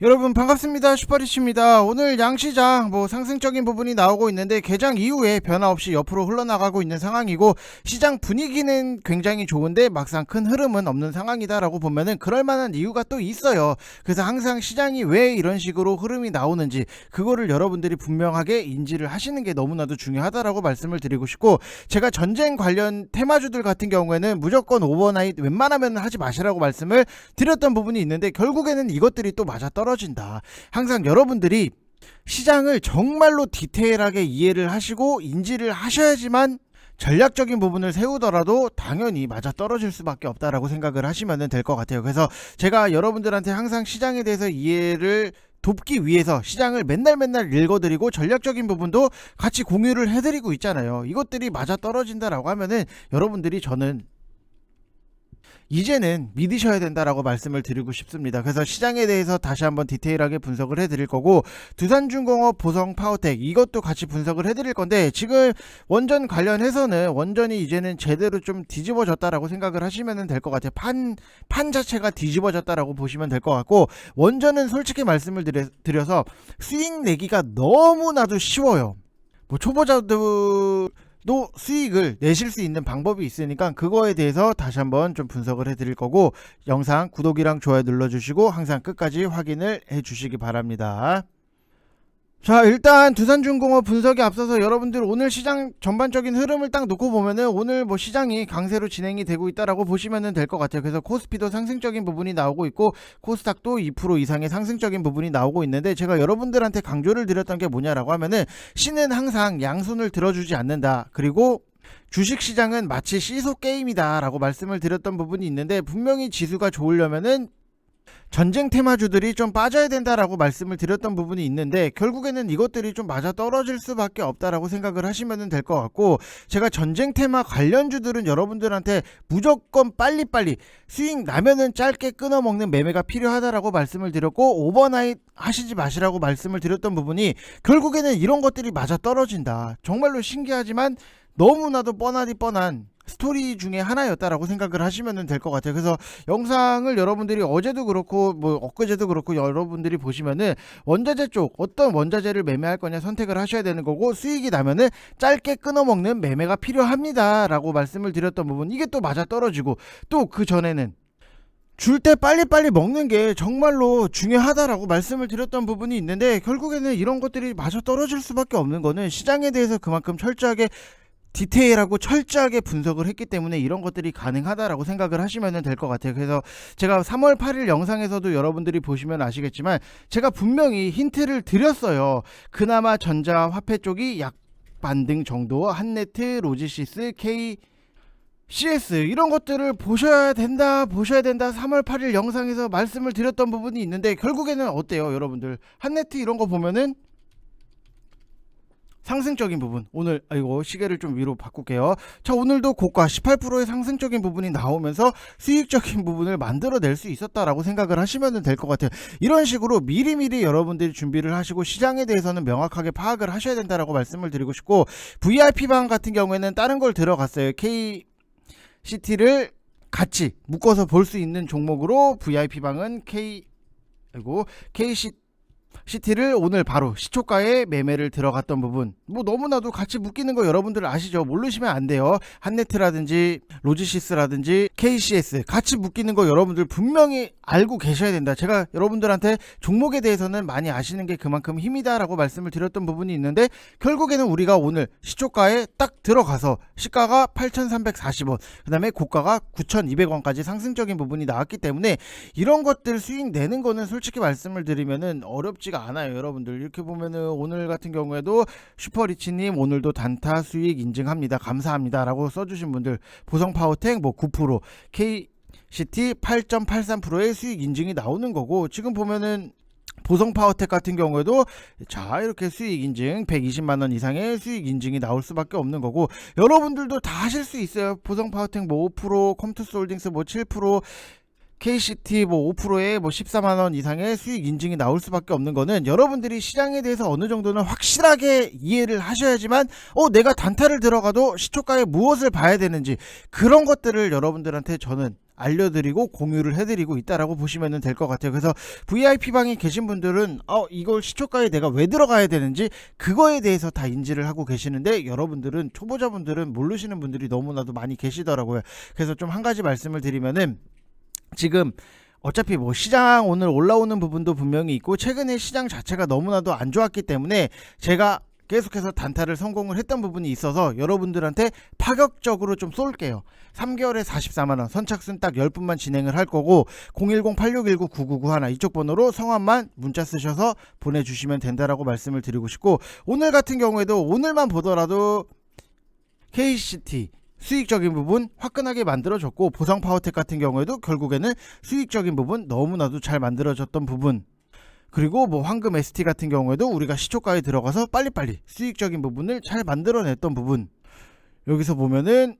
여러분 반갑습니다. 슈퍼리치입니다. 오늘 양시장 상승적인 부분이 나오고 있는데 개장 이후에 변화 없이 옆으로 흘러나가고 있는 상황이고, 시장 분위기는 굉장히 좋은데 막상 큰 흐름은 없는 상황이다라고 보면은 그럴만한 이유가 또 있어요. 그래서 항상 시장이 왜 이런 식으로 흐름이 나오는지 그거를 여러분들이 분명하게 인지를 하시는 게 너무나도 중요하다라고 말씀을 드리고 싶고, 제가 전쟁 관련 테마주들 같은 경우에는 무조건 오버나잇 웬만하면 하지 마시라고 말씀을 드렸던 부분이 있는데, 결국에는 이것들이 또 맞아 떨어진다. 항상 여러분들이 시장을 정말로 디테일하게 이해를 하시고 인지를 하셔야지만 전략적인 부분을 세우더라도 당연히 맞아 떨어질 수밖에 없다라고 생각을 하시면 될 것 같아요. 그래서 제가 여러분들한테 항상 시장에 대해서 이해를 돕기 위해서 시장을 맨날 읽어드리고 전략적인 부분도 같이 공유를 해드리고 있잖아요. 이것들이 맞아 떨어진다라고 하면은 여러분들이 저는 이제는 믿으셔야 된다라고 말씀을 드리고 싶습니다. 그래서 시장에 대해서 다시 한번 디테일하게 분석을 해드릴 거고, 두산중공업, 보성파워텍 이것도 같이 분석을 해드릴 건데, 지금 원전 관련해서는 원전이 이제는 제대로 좀 뒤집어졌다라고 생각을 하시면 될 것 같아요. 판 자체가 뒤집어졌다라고 보시면 될 것 같고, 원전은 솔직히 말씀을 드려서 수익 내기가 너무나도 쉬워요. 초보자도 수익을 내실 수 있는 방법이 있으니까 그거에 대해서 다시 한번 좀 분석을 해드릴 거고, 영상 구독이랑 좋아요 눌러주시고 항상 끝까지 확인을 해주시기 바랍니다. 자, 일단 두산중공업 분석에 앞서서 여러분들 오늘 시장 전반적인 흐름을 딱 놓고 보면은 오늘 시장이 강세로 진행이 되고 있다라고 보시면 될 것 같아요. 그래서 코스피도 상승적인 부분이 나오고 있고, 코스닥도 2% 이상의 상승적인 부분이 나오고 있는데, 제가 여러분들한테 강조를 드렸던 게 뭐냐라고 하면은 신은 항상 양손을 들어주지 않는다. 그리고 주식시장은 마치 시소 게임이다 라고 말씀을 드렸던 부분이 있는데, 분명히 지수가 좋으려면은 전쟁 테마주들이 좀 빠져야 된다라고 말씀을 드렸던 부분이 있는데, 결국에는 이것들이 좀 맞아 떨어질 수밖에 없다라고 생각을 하시면 될 것 같고, 제가 전쟁 테마 관련주들은 여러분들한테 무조건 빨리빨리 수익 나면은 짧게 끊어먹는 매매가 필요하다라고 말씀을 드렸고, 오버나잇 하시지 마시라고 말씀을 드렸던 부분이 결국에는 이런 것들이 맞아 떨어진다. 정말로 신기하지만 너무나도 뻔하디 뻔한 스토리 중에 하나였다라고 생각을 하시면 될 것 같아요. 그래서 영상을 여러분들이 어제도 그렇고 엊그제도 그렇고 여러분들이 보시면은 원자재 쪽 어떤 원자재를 매매할 거냐 선택을 하셔야 되는 거고, 수익이 나면은 짧게 끊어먹는 매매가 필요합니다 라고 말씀을 드렸던 부분, 이게 또 맞아 떨어지고, 또 그 전에는 줄 때 빨리빨리 먹는 게 정말로 중요하다라고 말씀을 드렸던 부분이 있는데, 결국에는 이런 것들이 맞아 떨어질 수밖에 없는 거는 시장에 대해서 그만큼 철저하게 디테일하고 철저하게 분석을 했기 때문에 이런 것들이 가능하다라고 생각을 하시면 될 것 같아요. 그래서 제가 3월 8일 영상에서도 여러분들이 보시면 아시겠지만 제가 분명히 힌트를 드렸어요. 그나마 전자화폐 쪽이 약 반등 정도, 한네트, 로지시스, CS 이런 것들을 보셔야 된다 3월 8일 영상에서 말씀을 드렸던 부분이 있는데, 결국에는 어때요 여러분들? 한네트 이런 거 보면은 상승적인 부분, 오늘 시계를 좀 위로 바꿀게요. 자, 오늘도 고가 18%의 상승적인 부분이 나오면서 수익적인 부분을 만들어낼 수 있었다라고 생각을 하시면 될 것 같아요. 이런 식으로 미리미리 여러분들이 준비를 하시고 시장에 대해서는 명확하게 파악을 하셔야 된다라고 말씀을 드리고 싶고, VIP방 같은 경우에는 다른 걸 들어갔어요. KCT를 같이 묶어서 볼 수 있는 종목으로 VIP방은 KCT를 오늘 바로 시초가에 매매를 들어갔던 부분, 너무나도 같이 묶이는 거 여러분들 아시죠? 모르시면 안 돼요. 한네트라든지 로지시스라든지 KCS 같이 묶이는 거 여러분들 분명히 알고 계셔야 된다. 제가 여러분들한테 종목에 대해서는 많이 아시는 게 그만큼 힘이다 라고 말씀을 드렸던 부분이 있는데, 결국에는 우리가 오늘 시초가에 딱 들어가서 시가가 8,340원, 그 다음에 고가가 9,200원까지 상승적인 부분이 나왔기 때문에 이런 것들 수익 내는 거는 솔직히 말씀을 드리면은 어렵지가 않아요. 여러분들 이렇게 보면은 오늘 같은 경우에도 슈퍼리치님 오늘도 단타 수익 인증합니다, 감사합니다 라고 써주신 분들, 보성파워텍 9%, KCT 8.83%의 수익 인증이 나오는 거고, 지금 보면은 보성파워텍 같은 경우에도 자 이렇게 수익 인증 120만원 이상의 수익 인증이 나올 수밖에 없는 거고, 여러분들도 다 하실 수 있어요. 보성파워텍 5%, 컴투스홀딩스 7%, KCT 5%에 14만원 이상의 수익 인증이 나올 수밖에 없는 거는 여러분들이 시장에 대해서 어느 정도는 확실하게 이해를 하셔야지만 내가 단타를 들어가도 시초가에 무엇을 봐야 되는지 그런 것들을 여러분들한테 저는 알려드리고 공유를 해드리고 있다라고 보시면 될 것 같아요. 그래서 VIP 방에 계신 분들은 이걸 시초가에 내가 왜 들어가야 되는지 그거에 대해서 다 인지를 하고 계시는데, 여러분들은 초보자분들은 모르시는 분들이 너무나도 많이 계시더라고요. 그래서 좀 한 가지 말씀을 드리면은, 지금 어차피 뭐 시장 오늘 올라오는 부분도 분명히 있고 최근에 시장 자체가 너무나도 안 좋았기 때문에 제가 계속해서 단타를 성공을 했던 부분이 있어서 여러분들한테 파격적으로 좀 쏠게요. 3개월에 44만원 선착순 딱 10분만 진행을 할 거고, 010-8619-9991 이쪽 번호로 성함만 문자 쓰셔서 보내주시면 된다라고 말씀을 드리고 싶고, 오늘 같은 경우에도 오늘만 보더라도 KCT 수익적인 부분 화끈하게 만들어졌고, 보성 파워텍 같은 경우에도 결국에는 수익적인 부분 너무나도 잘 만들어졌던 부분, 그리고 뭐 황금 ST 같은 경우에도 우리가 시초가에 들어가서 빨리빨리 수익적인 부분을 잘 만들어냈던 부분, 여기서 보면은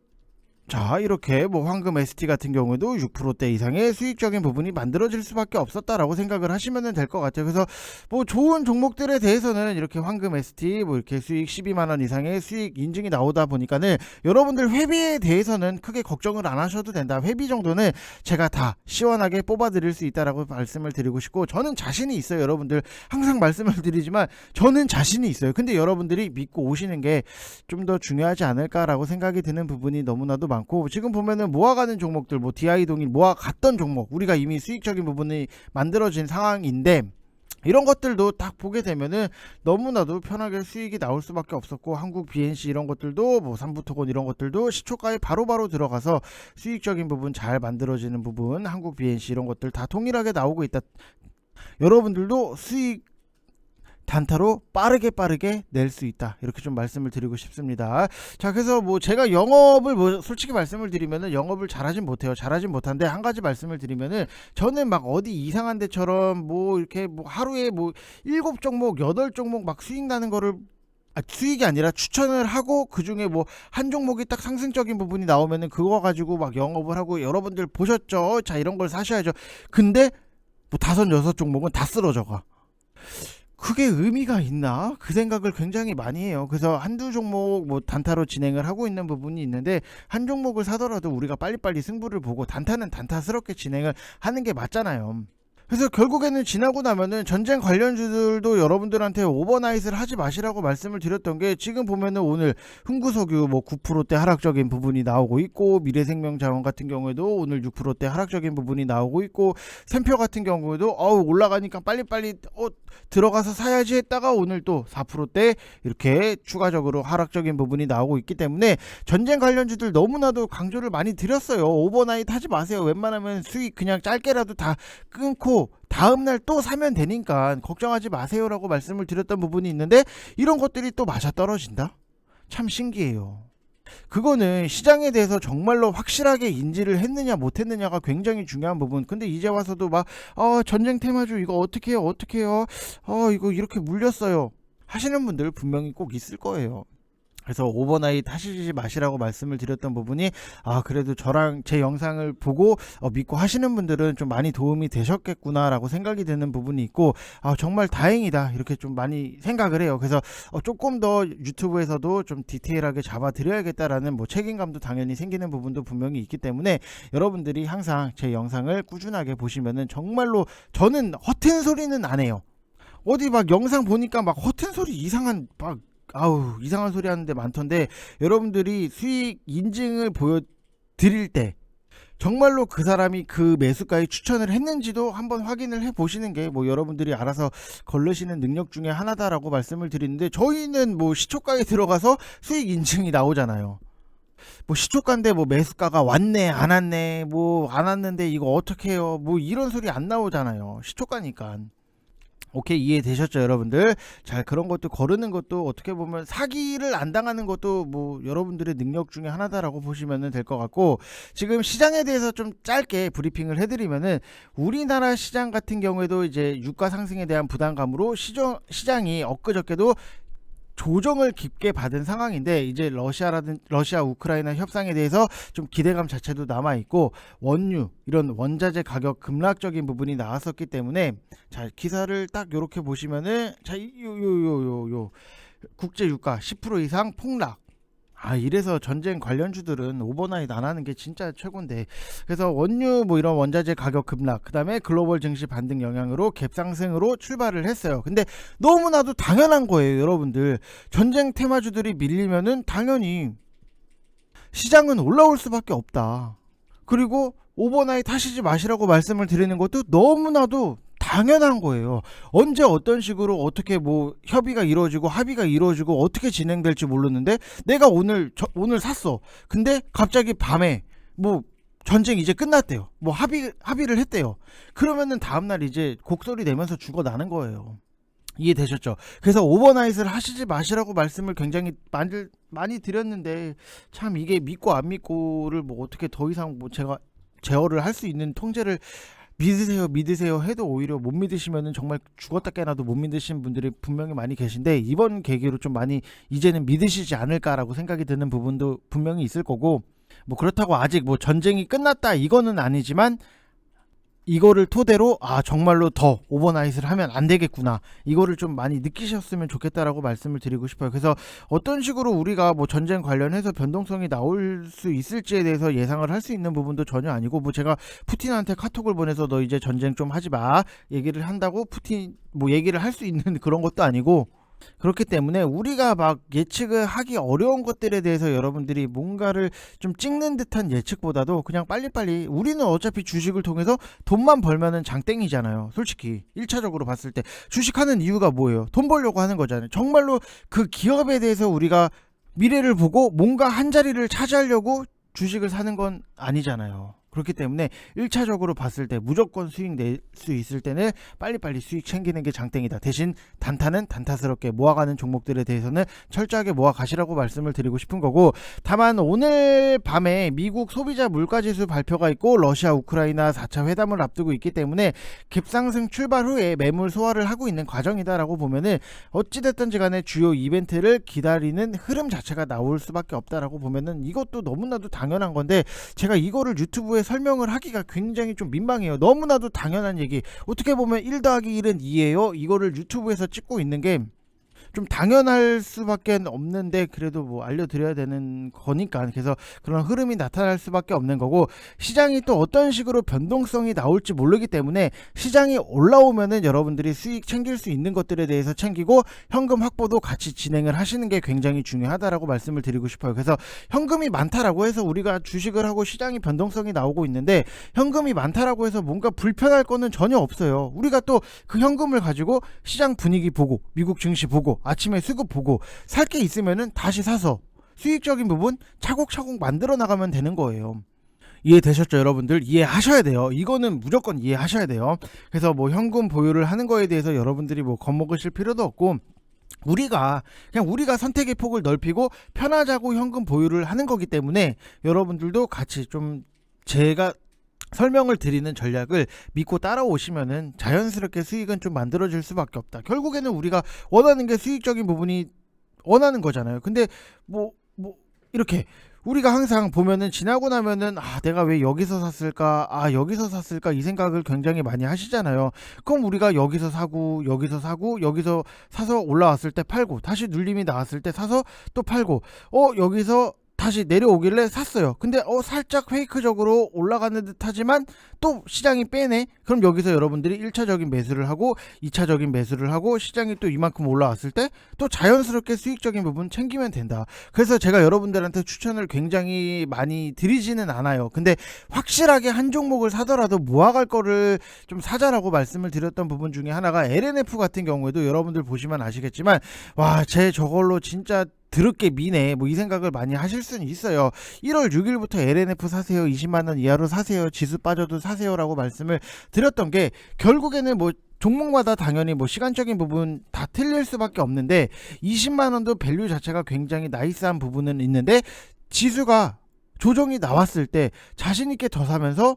자 이렇게 뭐 황금 ST 같은 경우에도 6%대 이상의 수익적인 부분이 만들어질 수밖에 없었다라고 생각을 하시면 될 것 같아요. 그래서 뭐 좋은 종목들에 대해서는 이렇게 황금 ST 뭐 이렇게 수익 12만원 이상의 수익 인증이 나오다 보니까는 여러분들 회비에 대해서는 크게 걱정을 안 하셔도 된다. 회비 정도는 제가 다 시원하게 뽑아 드릴 수 있다라고 말씀을 드리고 싶고, 저는 자신이 있어요. 여러분들 항상 말씀을 드리지만 저는 자신이 있어요. 근데 여러분들이 믿고 오시는 게 좀 더 중요하지 않을까라고 생각이 드는 부분이 너무나도 많고, 지금 보면은 모아가는 종목들, 뭐 DI 동일 모아갔던 종목, 우리가 이미 수익적인 부분이 만들어진 상황인데, 이런 것들도 딱 보게 되면은 너무나도 편하게 수익이 나올 수밖에 없었고, 한국 BNC 이런 것들도 뭐 삼부토건 이런 것들도 시초가에 바로바로 들어가서 수익적인 부분 잘 만들어지는 부분, 한국 BNC 이런 것들 다 동일하게 나오고 있다. 여러분들도 수익 단타로 빠르게 낼 수 있다, 이렇게 좀 말씀을 드리고 싶습니다. 자, 그래서 뭐 제가 영업을 뭐 솔직히 말씀을 드리면은 영업을 잘하진 못해요. 잘하진 못한데, 한 가지 말씀을 드리면은 저는 막 어디 이상한 데처럼 뭐 이렇게 뭐 하루에 뭐 7종목 8종목 막 수익 나는 거를 수익이 아니라 추천을 하고, 그 중에 뭐 한 종목이 딱 상승적인 부분이 나오면은 그거 가지고 막 영업을 하고, 여러분들 보셨죠? 자, 이런 걸 사셔야죠. 근데 뭐 5-6종목은 다 쓰러져가. 그게 의미가 있나? 그 생각을 굉장히 많이 해요. 그래서 한두 종목 뭐 단타로 진행을 하고 있는 부분이 있는데, 한 종목을 사더라도 우리가 빨리빨리 승부를 보고 단타는 단타스럽게 진행을 하는 게 맞잖아요. 그래서 결국에는 지나고 나면은 전쟁 관련주들도 여러분들한테 오버나잇을 하지 마시라고 말씀을 드렸던 게, 지금 보면은 오늘 흥구석유 뭐 9%대 하락적인 부분이 나오고 있고, 미래생명자원 같은 경우에도 오늘 6%대 하락적인 부분이 나오고 있고, 샘표 같은 경우에도 올라가니까 빨리빨리 들어가서 사야지 했다가 오늘 또 4%대 이렇게 추가적으로 하락적인 부분이 나오고 있기 때문에, 전쟁 관련주들 너무나도 강조를 많이 드렸어요. 오버나잇 하지 마세요. 웬만하면 수익 그냥 짧게라도 다 끊고 다음날 또 사면 되니까 걱정하지 마세요라고 말씀을 드렸던 부분이 있는데, 이런 것들이 또 맞아떨어진다? 참 신기해요. 그거는 시장에 대해서 정말로 확실하게 인지를 했느냐 못했느냐가 굉장히 중요한 부분. 근데 이제 와서도 막 전쟁 테마주 이거 어떻게 해요 이거 이렇게 물렸어요 하시는 분들 분명히 꼭 있을 거예요. 그래서 오버나잇 하시지 마시라고 말씀을 드렸던 부분이, 그래도 저랑 제 영상을 보고 믿고 하시는 분들은 좀 많이 도움이 되셨겠구나 라고 생각이 드는 부분이 있고, 정말 다행이다 이렇게 좀 많이 생각을 해요. 그래서 조금 더 유튜브에서도 좀 디테일하게 잡아 드려야겠다라는 뭐 책임감도 당연히 생기는 부분도 분명히 있기 때문에, 여러분들이 항상 제 영상을 꾸준하게 보시면은 정말로 저는 허튼 소리는 안 해요. 어디 막 영상 보니까 막 허튼 소리 이상한 소리 하는데 많던데, 여러분들이 수익 인증을 보여드릴 때 정말로 그 사람이 그 매수가에 추천을 했는지도 한번 확인을 해 보시는 게 뭐 여러분들이 알아서 걸르시는 능력 중에 하나다라고 말씀을 드리는데, 저희는 뭐 시초가에 들어가서 수익 인증이 나오잖아요. 뭐 시초가인데 뭐 매수가가 왔네 안 왔네, 뭐 안 왔는데 이거 어떻게 해요, 뭐 이런 소리 안 나오잖아요. 시초가니까. 오케이, 이해되셨죠 여러분들? 잘, 그런 것도 거르는 것도 어떻게 보면 사기를 안 당하는 것도 뭐 여러분들의 능력 중에 하나다라고 보시면 될 것 같고, 지금 시장에 대해서 좀 짧게 브리핑을 해드리면은, 우리나라 시장 같은 경우에도 이제 유가 상승에 대한 부담감으로 시장이 엊그저께도 조정을 깊게 받은 상황인데, 이제 러시아 우크라이나 협상에 대해서 좀 기대감 자체도 남아 있고, 원유 이런 원자재 가격 급락적인 부분이 나왔었기 때문에, 자 기사를 딱 요렇게 보시면은, 자 요 국제 유가 10% 이상 폭락, 이래서 전쟁 관련주들은 오버나잇 안 하는 게 진짜 최고인데. 그래서 원유 뭐 이런 원자재 가격 급락, 그다음에 글로벌 증시 반등 영향으로 갭 상승으로 출발을 했어요. 근데 너무나도 당연한 거예요, 여러분들. 전쟁 테마주들이 밀리면은 당연히 시장은 올라올 수밖에 없다. 그리고 오버나잇 하시지 마시라고 말씀을 드리는 것도 너무나도 당연한 거예요. 언제 어떤 식으로 어떻게 뭐 협의가 이루어지고 합의가 이루어지고 어떻게 진행될지 모르는데, 내가 오늘 샀어. 근데 갑자기 밤에 뭐 전쟁 이제 끝났대요. 뭐 합의를 했대요. 그러면은 다음날 이제 곡소리 내면서 죽어 나는 거예요. 이해되셨죠? 그래서 오버나잇을 하시지 마시라고 말씀을 굉장히 많이 드렸는데, 참 이게 믿고 안 믿고를 뭐 어떻게 더 이상 뭐 제가 제어를 할 수 있는 통제를, 믿으세요 해도 오히려 못 믿으시면은 정말 죽었다 깨나도 못 믿으시는 분들이 분명히 많이 계신데, 이번 계기로 좀 많이 이제는 믿으시지 않을까라고 생각이 드는 부분도 분명히 있을 거고, 뭐 그렇다고 아직 뭐 전쟁이 끝났다 이거는 아니지만, 이거를 토대로 정말로 더 오버나잇을 하면 안 되겠구나, 이거를 좀 많이 느끼셨으면 좋겠다라고 말씀을 드리고 싶어요. 그래서 어떤 식으로 우리가 뭐 전쟁 관련해서 변동성이 나올 수 있을지에 대해서 예상을 할 수 있는 부분도 전혀 아니고, 뭐 제가 푸틴한테 카톡을 보내서 너 이제 전쟁 좀 하지 마 얘기를 한다고 푸틴 뭐 얘기를 할 수 있는 그런 것도 아니고, 그렇기 때문에 우리가 막 예측을 하기 어려운 것들에 대해서 여러분들이 뭔가를 좀 찍는 듯한 예측보다도 그냥 빨리빨리, 우리는 어차피 주식을 통해서 돈만 벌면은 장땡이잖아요. 솔직히 1차적으로 봤을 때 주식하는 이유가 뭐예요? 돈 벌려고 하는 거잖아요. 정말로 그 기업에 대해서 우리가 미래를 보고 뭔가 한 자리를 차지하려고 주식을 사는 건 아니잖아요. 그렇기 때문에 1차적으로 봤을 때 무조건 수익 낼 수 있을 때는 빨리빨리 수익 챙기는 게 장땡이다. 대신 단타는 단타스럽게 모아가는 종목들에 대해서는 철저하게 모아가시라고 말씀을 드리고 싶은 거고, 다만 오늘 밤에 미국 소비자 물가지수 발표가 있고 러시아 우크라이나 4차 회담을 앞두고 있기 때문에 갭상승 출발 후에 매물 소화를 하고 있는 과정이다라고 보면은, 어찌됐든지 간에 주요 이벤트를 기다리는 흐름 자체가 나올 수밖에 없다라고 보면은 이것도 너무나도 당연한 건데, 제가 이거를 유튜브에 설명을 하기가 굉장히 좀 민망해요. 너무나도 당연한 얘기, 어떻게 보면 1 더하기 1은 2예요 이거를 유튜브에서 찍고 있는 게 좀 당연할 수밖에 없는데, 그래도 뭐 알려드려야 되는 거니까. 그래서 그런 흐름이 나타날 수밖에 없는 거고, 시장이 또 어떤 식으로 변동성이 나올지 모르기 때문에 시장이 올라오면은 여러분들이 수익 챙길 수 있는 것들에 대해서 챙기고, 현금 확보도 같이 진행을 하시는 게 굉장히 중요하다라고 말씀을 드리고 싶어요. 그래서 현금이 많다라고 해서 우리가 주식을 하고 시장이 변동성이 나오고 있는데, 현금이 많다라고 해서 뭔가 불편할 거는 전혀 없어요. 우리가 또 그 현금을 가지고 시장 분위기 보고, 미국 증시 보고, 아침에 수급 보고, 살 게 있으면은 다시 사서 수익적인 부분 차곡차곡 만들어 나가면 되는 거예요. 이해되셨죠? 여러분들 이해하셔야 돼요. 이거는 무조건 이해하셔야 돼요. 그래서 뭐 현금 보유를 하는 거에 대해서 여러분들이 뭐 겁먹으실 필요도 없고, 우리가 선택의 폭을 넓히고 편하자고 현금 보유를 하는 거기 때문에, 여러분들도 같이 좀 제가 설명을 드리는 전략을 믿고 따라오시면은 자연스럽게 수익은 좀 만들어질 수밖에 없다. 결국에는 우리가 원하는 게 수익적인 부분이 원하는 거잖아요. 근데 뭐 이렇게 우리가 항상 보면은 지나고 나면은 내가 왜 여기서 샀을까, 여기서 샀을까, 이 생각을 굉장히 많이 하시잖아요. 그럼 우리가 여기서 사고 여기서 사서 올라왔을 때 팔고, 다시 눌림이 나왔을 때 사서 또 팔고, 여기서 다시 내려오길래 샀어요. 근데 살짝 페이크적으로 올라가는 듯 하지만 또 시장이 빼네. 그럼 여기서 여러분들이 1차적인 매수를 하고 2차적인 매수를 하고, 시장이 또 이만큼 올라왔을 때 또 자연스럽게 수익적인 부분 챙기면 된다. 그래서 제가 여러분들한테 추천을 굉장히 많이 드리지는 않아요. 근데 확실하게 한 종목을 사더라도 모아갈 거를 좀 사자라고 말씀을 드렸던 부분 중에 하나가, LNF 같은 경우에도 여러분들 보시면 아시겠지만, 제 저걸로 진짜 드럽게 미네, 뭐 이 생각을 많이 하실 수는 있어요. 1월 6일부터 LNF 사세요, 20만원 이하로 사세요, 지수 빠져도 사세요라고 말씀을 드렸던 게, 결국에는 뭐 종목마다 당연히 뭐 시간적인 부분 다 틀릴 수밖에 없는데, 20만원도 밸류 자체가 굉장히 나이스한 부분은 있는데, 지수가 조정이 나왔을 때 자신있게 더 사면서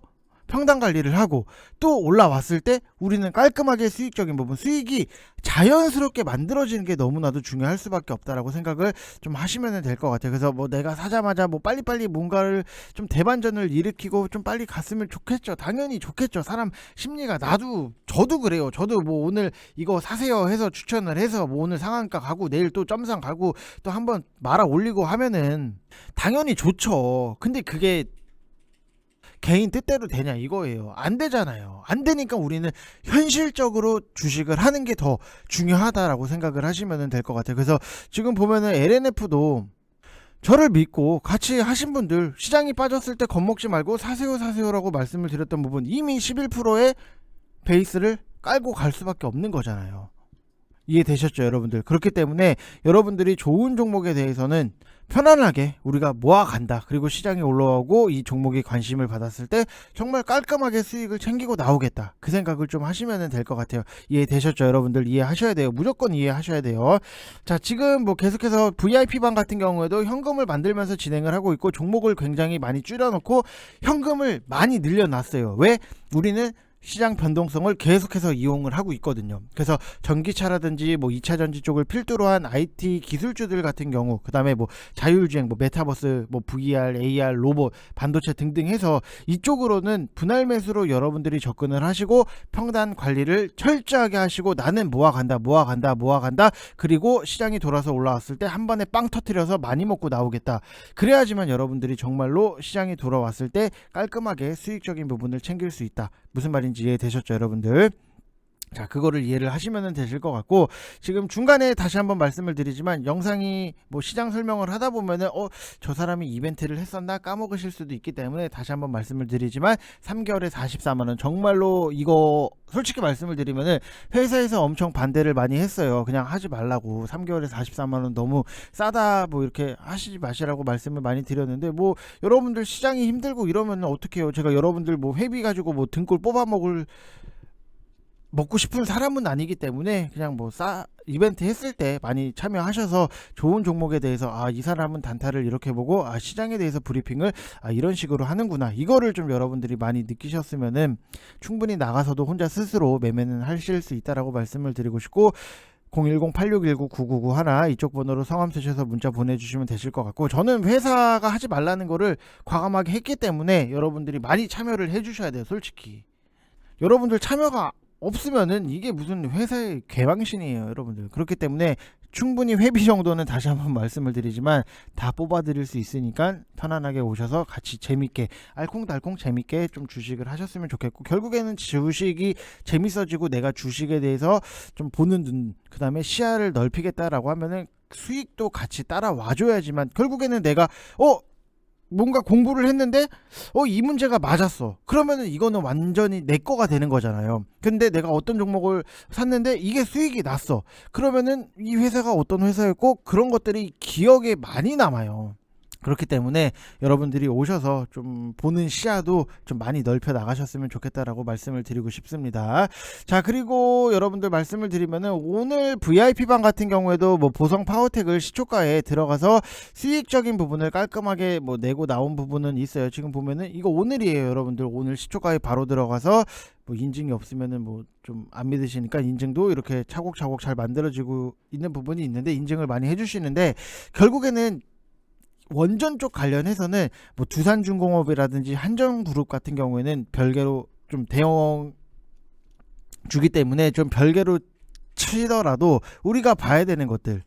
평단 관리를 하고 또 올라왔을 때 우리는 깔끔하게 수익적인 부분, 수익이 자연스럽게 만들어지는 게 너무나도 중요할 수밖에 없다라고 생각을 좀 하시면 될 것 같아요. 그래서 뭐 내가 사자마자 뭐 빨리빨리 뭔가를 좀 대반전을 일으키고 좀 빨리 갔으면 좋겠죠. 당연히 좋겠죠. 사람 심리가, 저도 그래요. 저도 뭐 오늘 이거 사세요 해서 추천을 해서 뭐 오늘 상한가 가고 내일 또 점상 가고 또 한번 말아 올리고 하면은 당연히 좋죠. 근데 그게 개인 뜻대로 되냐 이거예요. 안 되잖아요. 안 되니까 우리는 현실적으로 주식을 하는 게 더 중요하다라고 생각을 하시면 될 것 같아요. 그래서 지금 보면은 LNF도 저를 믿고 같이 하신 분들, 시장이 빠졌을 때 겁먹지 말고 사세요라고 말씀을 드렸던 부분, 이미 11%의 베이스를 깔고 갈 수밖에 없는 거잖아요. 이해되셨죠, 여러분들? 그렇기 때문에 여러분들이 좋은 종목에 대해서는 편안하게 우리가 모아간다, 그리고 시장이 올라오고 이 종목에 관심을 받았을 때 정말 깔끔하게 수익을 챙기고 나오겠다, 그 생각을 좀 하시면 될 것 같아요. 이해되셨죠, 여러분들? 이해하셔야 돼요. 무조건 이해하셔야 돼요. 자, 지금 뭐 계속해서 VIP방 같은 경우에도 현금을 만들면서 진행을 하고 있고, 종목을 굉장히 많이 줄여놓고 현금을 많이 늘려놨어요. 왜? 우리는 시장 변동성을 계속해서 이용을 하고 있거든요. 그래서 전기차라든지 뭐 2차 전지 쪽을 필두로 한 IT 기술주들 같은 경우, 그 다음에 뭐 자율주행, 뭐 메타버스, 뭐 VR, AR, 로봇, 반도체 등등 해서 이쪽으로는 분할 매수로 여러분들이 접근을 하시고 평단 관리를 철저하게 하시고, 나는 모아간다, 그리고 시장이 돌아서 올라왔을 때 한 번에 빵 터트려서 많이 먹고 나오겠다. 그래야지만 여러분들이 정말로 시장이 돌아왔을 때 깔끔하게 수익적인 부분을 챙길 수 있다. 무슨 말인지 이해되셨죠, 여러분들? 자, 그거를 이해를 하시면 되실 것 같고, 지금 중간에 다시 한번 말씀을 드리지만, 영상이 뭐 시장 설명을 하다 보면은 저 사람이 이벤트를 했었나 까먹으실 수도 있기 때문에 다시 한번 말씀을 드리지만, 3개월에 44만원, 정말로 이거 솔직히 말씀을 드리면은 회사에서 엄청 반대를 많이 했어요. 그냥 하지 말라고, 3개월에 44만원 너무 싸다, 뭐 이렇게 하시지 마시라고 말씀을 많이 드렸는데, 뭐 여러분들 시장이 힘들고 이러면 어떡해요. 제가 여러분들 뭐 회비 가지고 뭐 등골 뽑아 먹고 싶은 사람은 아니기 때문에, 그냥 뭐 이벤트 했을 때 많이 참여하셔서 좋은 종목에 대해서 이 사람은 단타를 이렇게 보고 시장에 대해서 브리핑을 이런 식으로 하는구나, 이거를 좀 여러분들이 많이 느끼셨으면은 충분히 나가서도 혼자 스스로 매매는 하실 수 있다라고 말씀을 드리고 싶고, 010-8619-9991 이쪽 번호로 성함 쓰셔서 문자 보내주시면 되실 것 같고, 저는 회사가 하지 말라는 거를 과감하게 했기 때문에 여러분들이 많이 참여를 해주셔야 돼요. 솔직히 여러분들 참여가 없으면은 이게 무슨 회사의 개방신이에요, 여러분들. 그렇기 때문에 충분히 회비 정도는 다시 한번 말씀을 드리지만 다 뽑아드릴 수 있으니까 편안하게 오셔서 같이 재밌게 알콩달콩 재밌게 좀 주식을 하셨으면 좋겠고, 결국에는 주식이 재밌어지고 내가 주식에 대해서 좀 보는 눈, 그 다음에 시야를 넓히겠다라고 하면은 수익도 같이 따라와 줘야지만, 결국에는 내가 뭔가 공부를 했는데 이 문제가 맞았어, 그러면은 이거는 완전히 내 거가 되는 거잖아요. 근데 내가 어떤 종목을 샀는데 이게 수익이 났어, 그러면은 이 회사가 어떤 회사였고 그런 것들이 기억에 많이 남아요. 그렇기 때문에 여러분들이 오셔서 좀 보는 시야도 좀 많이 넓혀 나가셨으면 좋겠다라고 말씀을 드리고 싶습니다. 자, 그리고 여러분들 말씀을 드리면은 오늘 VIP방 같은 경우에도 뭐 보성 파워텍을 시초가에 들어가서 수익적인 부분을 깔끔하게 뭐 내고 나온 부분은 있어요. 지금 보면은 이거 오늘이에요, 여러분들. 오늘 시초가에 바로 들어가서 뭐 인증이 없으면은 뭐 좀 안 믿으시니까 인증도 이렇게 차곡차곡 잘 만들어지고 있는 부분이 있는데, 인증을 많이 해주시는데, 결국에는 원전 쪽 관련해서는 뭐 두산중공업이라든지 한전그룹 같은 경우에는 별개로 좀 대형 주기 때문에 좀 별개로 치더라도 우리가 봐야 되는 것들,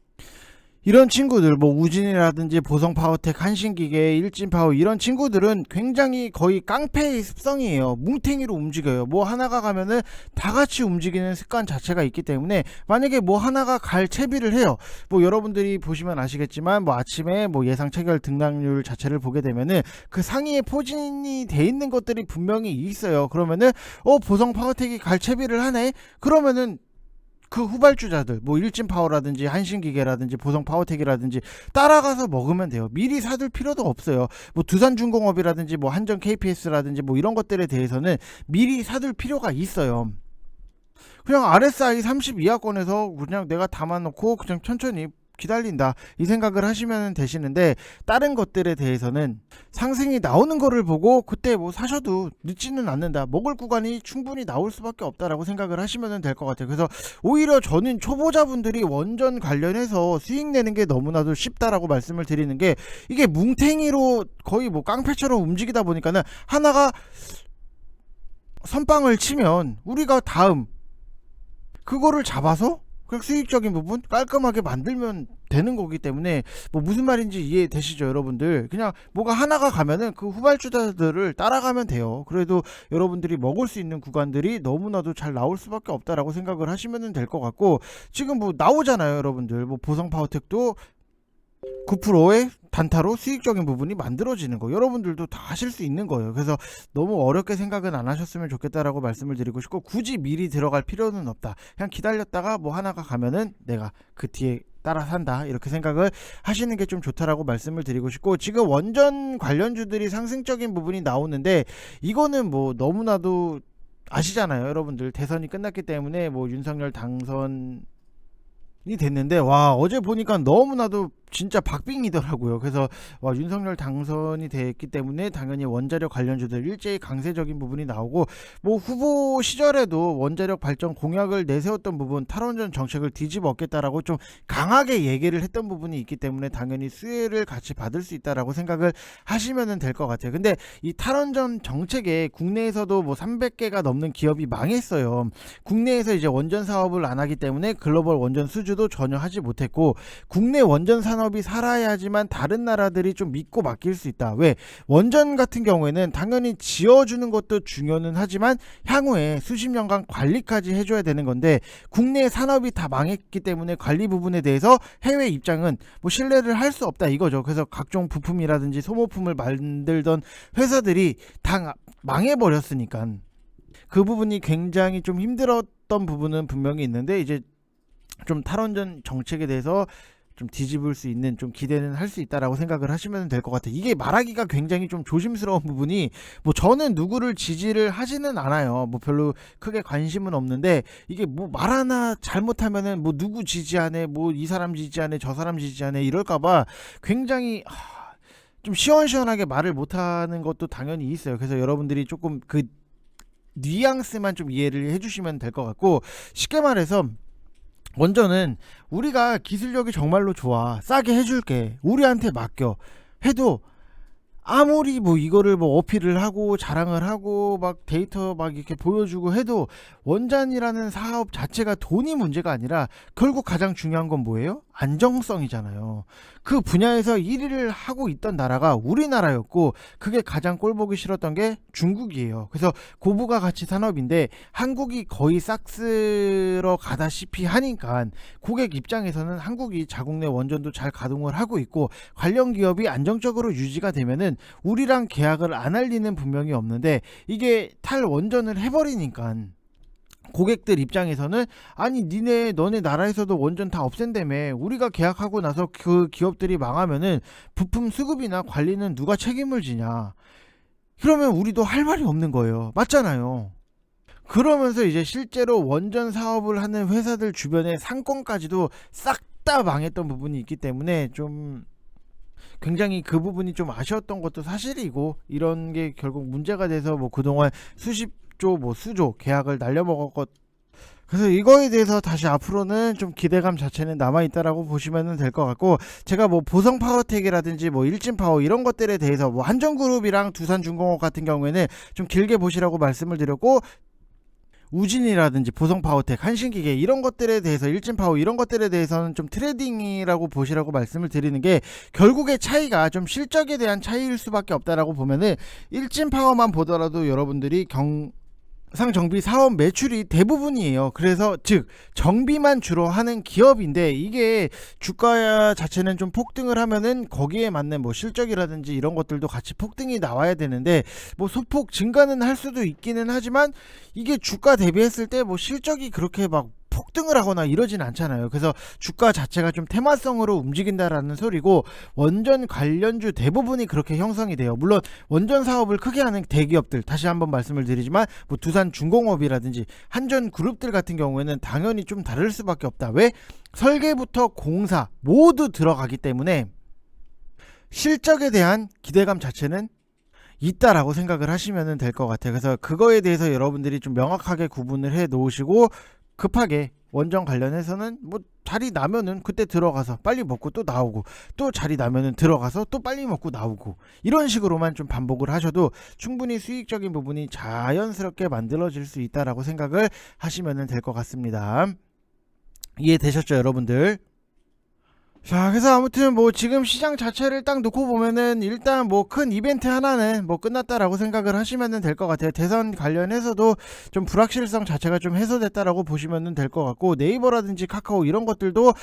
이런 친구들 뭐 우진이라든지 보성파워텍, 한신기계, 일진파워, 이런 친구들은 굉장히 거의 깡패의 습성이에요. 뭉탱이로 움직여요. 뭐 하나가 가면은 다 같이 움직이는 습관 자체가 있기 때문에, 만약에 뭐 하나가 갈 채비를 해요. 뭐 여러분들이 보시면 아시겠지만 뭐 아침에 뭐 예상 체결 등락률 자체를 보게 되면은 그 상위에 포진이 돼 있는 것들이 분명히 있어요. 그러면은 보성파워텍이 갈 채비를 하네, 그러면은 그 후발주자들 뭐 일진파워라든지 한신기계라든지 보성파워텍이라든지 따라가서 먹으면 돼요. 미리 사둘 필요도 없어요. 뭐 두산중공업이라든지 뭐 한전 KPS라든지 뭐 이런 것들에 대해서는 미리 사둘 필요가 있어요. 그냥 RSI 30 이하권에서 그냥 내가 담아놓고 그냥 천천히 기다린다 이 생각을 하시면 되시는데, 다른 것들에 대해서는 상승이 나오는 거를 보고 그때 뭐 사셔도 늦지는 않는다, 먹을 구간이 충분히 나올 수밖에 없다라고 생각을 하시면 될 것 같아요. 그래서 오히려 저는 초보자분들이 원전 관련해서 수익 내는 게 너무나도 쉽다라고 말씀을 드리는 게, 이게 뭉탱이로 거의 뭐 깡패처럼 움직이다 보니까는 하나가 선빵을 치면 우리가 다음 그거를 잡아서 그냥 수익적인 부분 깔끔하게 만들면 되는 거기 때문에, 뭐 무슨 말인지 이해되시죠 여러분들? 그냥 뭐가 하나가 가면은 그 후발주자들을 따라가면 돼요. 그래도 여러분들이 먹을 수 있는 구간들이 너무나도 잘 나올 수밖에 없다라고 생각을 하시면 될 것 같고, 지금 뭐 나오잖아요 여러분들. 뭐 보성파워텍도 9%의 단타로 수익적인 부분이 만들어지는 거, 여러분들도 다 하실 수 있는 거예요. 그래서 너무 어렵게 생각은 안 하셨으면 좋겠다라고 말씀을 드리고 싶고, 굳이 미리 들어갈 필요는 없다. 그냥 기다렸다가 뭐 하나가 가면은 내가 그 뒤에 따라 산다, 이렇게 생각을 하시는 게 좀 좋다라고 말씀을 드리고 싶고, 지금 원전 관련주들이 상승적인 부분이 나오는데, 이거는 뭐 너무나도 아시잖아요 여러분들. 대선이 끝났기 때문에 뭐 윤석열 당선이 됐는데, 와 어제 보니까 너무나도 진짜 박빙이더라고요. 그래서 와, 윤석열 당선이 됐기 때문에 당연히 원자력 관련주들 일제히 강세적인 부분이 나오고, 뭐 후보 시절에도 원자력 발전 공약을 내세웠던 부분, 탈원전 정책을 뒤집어 엎겠다라고 좀 강하게 얘기를 했던 부분이 있기 때문에 당연히 수혜를 같이 받을 수 있다라고 생각을 하시면 될 것 같아요. 근데 이 탈원전 정책에 국내에서도 뭐 300개가 넘는 기업이 망했어요. 국내에서 이제 원전 사업을 안 하기 때문에 글로벌 원전 수주도 전혀 하지 못했고, 국내 원전 산업이 살아야지만 다른 나라들이 좀 믿고 맡길 수 있다. 왜? 원전 같은 경우에는 당연히 지어주는 것도 중요는 하지만 향후에 수십 년간 관리까지 해줘야 되는 건데, 국내 산업이 다 망했기 때문에 관리 부분에 대해서 해외 입장은 뭐 신뢰를 할 수 없다 이거죠. 그래서 각종 부품이라든지 소모품을 만들던 회사들이 다 망해버렸으니까 그 부분이 굉장히 좀 힘들었던 부분은 분명히 있는데, 이제 좀 탈원전 정책에 대해서 좀 뒤집을 수 있는 좀 기대는 할 수 있다라고 생각을 하시면 될 것 같아요. 이게 말하기가 굉장히 좀 조심스러운 부분이, 뭐 저는 누구를 지지를 하지는 않아요. 뭐 별로 크게 관심은 없는데, 이게 뭐 말 하나 잘못하면은 뭐 누구 지지하네, 뭐 이 사람 지지하네, 저 사람 지지하네 이럴까봐 굉장히 좀 시원시원하게 말을 못하는 것도 당연히 있어요. 그래서 여러분들이 조금 그 뉘앙스만 좀 이해를 해주시면 될 것 같고, 쉽게 말해서 원전은 우리가 기술력이 정말로 좋아, 싸게 해줄게, 우리한테 맡겨 해도, 아무리 뭐 이거를 뭐 어필을 하고 자랑을 하고 막 데이터 막 이렇게 보여주고 해도, 원전이라는 사업 자체가 돈이 문제가 아니라 결국 가장 중요한 건 뭐예요? 안정성이잖아요. 그 분야에서 1위를 하고 있던 나라가 우리나라였고, 그게 가장 꼴보기 싫었던 게 중국이에요. 그래서 고부가 가치 산업인데 한국이 거의 싹 쓸어 가다시피 하니까, 고객 입장에서는 한국이 자국 내 원전도 잘 가동을 하고 있고 관련 기업이 안정적으로 유지가 되면은 우리랑 계약을 안 할 리는 분명히 없는데, 이게 탈원전을 해버리니까 고객들 입장에서는, 아니 너네 나라에서도 원전 다 없앤다며, 우리가 계약하고 나서 그 기업들이 망하면은 부품 수급이나 관리는 누가 책임을 지냐, 그러면 우리도 할 말이 없는 거예요. 맞잖아요. 그러면서 이제 실제로 원전 사업을 하는 회사들 주변의 상권까지도 싹 다 망했던 부분이 있기 때문에, 좀 굉장히 그 부분이 좀 아쉬웠던 것도 사실이고, 이런 게 결국 문제가 돼서 뭐 그동안 수십조 뭐 수조 계약을 날려먹었것. 그래서 이거에 대해서 다시 앞으로는 좀 기대감 자체는 남아있다라고 보시면 될 것 같고, 제가 뭐 보성파워텍이라든지 뭐 일진파워 이런 것들에 대해서 뭐 한전그룹이랑 두산중공업 같은 경우에는 좀 길게 보시라고 말씀을 드렸고, 우진이라든지 보성파워텍, 한신기계 이런 것들에 대해서, 일진파워 이런 것들에 대해서는 좀 트레이딩이라고 보시라고 말씀을 드리는 게, 결국의 차이가 좀 실적에 대한 차이일 수밖에 없다라고 보면은, 일진파워만 보더라도 여러분들이 상정비 사업 매출이 대부분이에요. 그래서 즉 정비만 주로 하는 기업인데, 이게 주가 자체는 좀 폭등을 하면은 거기에 맞는 뭐 실적이라든지 이런 것들도 같이 폭등이 나와야 되는데, 뭐 소폭 증가는 할 수도 있기는 하지만, 이게 주가 대비했을 때 뭐 실적이 그렇게 막 폭등을 하거나 이러진 않잖아요. 그래서 주가 자체가 좀 테마성으로 움직인다라는 소리고, 원전 관련주 대부분이 그렇게 형성이 돼요. 물론 원전 사업을 크게 하는 대기업들, 다시 한번 말씀을 드리지만 뭐 두산중공업이라든지 한전그룹들 같은 경우에는 당연히 좀 다를 수밖에 없다. 왜? 설계부터 공사 모두 들어가기 때문에 실적에 대한 기대감 자체는 있다라고 생각을 하시면 될 것 같아요. 그래서 그거에 대해서 여러분들이 좀 명확하게 구분을 해 놓으시고, 급하게 원전 관련해서는 뭐 자리 나면은 그때 들어가서 빨리 먹고 또 나오고, 또 자리 나면은 들어가서 또 빨리 먹고 나오고, 이런 식으로만 좀 반복을 하셔도 충분히 수익적인 부분이 자연스럽게 만들어질 수 있다라고 생각을 하시면 될 것 같습니다. 이해되셨죠, 여러분들? 자, 그래서 아무튼 뭐 지금 시장 자체를 딱 놓고 보면은 일단 뭐 큰 이벤트 하나는 뭐 끝났다라고 생각을 하시면 될 것 같아요. 대선 관련해서도 좀 불확실성 자체가 좀 해소됐다라고 보시면 될 것 같고, 네이버라든지 카카오 이런 것들도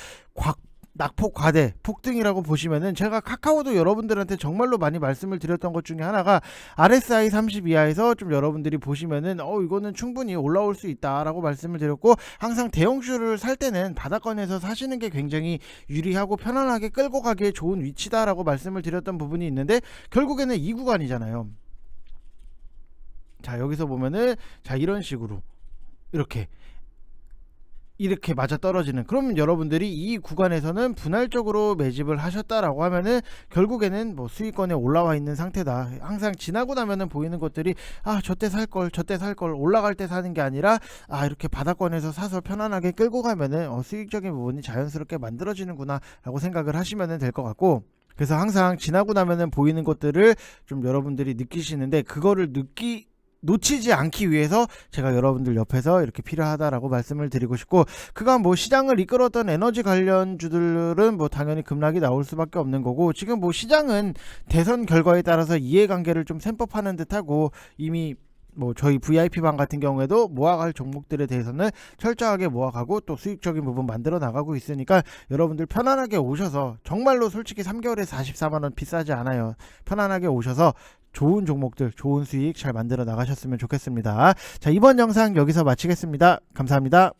낙폭 과대 폭등이라고 보시면은, 제가 카카오도 여러분들한테 정말로 많이 말씀을 드렸던 것 중에 하나가 RSI 30 이하에서 좀 여러분들이 보시면은 이거는 충분히 올라올 수 있다라고 말씀을 드렸고, 항상 대형주를 살 때는 바닥권에서 사시는 게 굉장히 유리하고 편안하게 끌고 가기에 좋은 위치다라고 말씀을 드렸던 부분이 있는데, 결국에는 이 구간이잖아요. 자, 여기서 보면은 자, 이런 식으로 이렇게 맞아 떨어지는, 그러면 여러분들이 이 구간에서는 분할적으로 매집을 하셨다라고 하면은 결국에는 뭐 수익권에 올라와 있는 상태다. 항상 지나고 나면은 보이는 것들이 저때 살걸 올라갈 때 사는 게 아니라 이렇게 바닥권에서 사서 편안하게 끌고 가면은 수익적인 부분이 자연스럽게 만들어지는구나 라고 생각을 하시면 될 것 같고, 그래서 항상 지나고 나면은 보이는 것들을 좀 여러분들이 느끼시는데, 그거를 놓치지 않기 위해서 제가 여러분들 옆에서 이렇게 필요하다라고 말씀을 드리고 싶고, 그간 뭐 시장을 이끌었던 에너지 관련주들은 뭐 당연히 급락이 나올 수밖에 없는 거고, 지금 뭐 시장은 대선 결과에 따라서 이해관계를 좀 셈법하는 듯하고, 이미 뭐 저희 VIP방 같은 경우에도 모아갈 종목들에 대해서는 철저하게 모아가고 또 수익적인 부분 만들어 나가고 있으니까, 여러분들 편안하게 오셔서, 정말로 솔직히 3개월에 44만원 비싸지 않아요. 편안하게 오셔서 좋은 종목들, 좋은 수익 잘 만들어 나가셨으면 좋겠습니다. 자, 이번 영상 여기서 마치겠습니다. 감사합니다.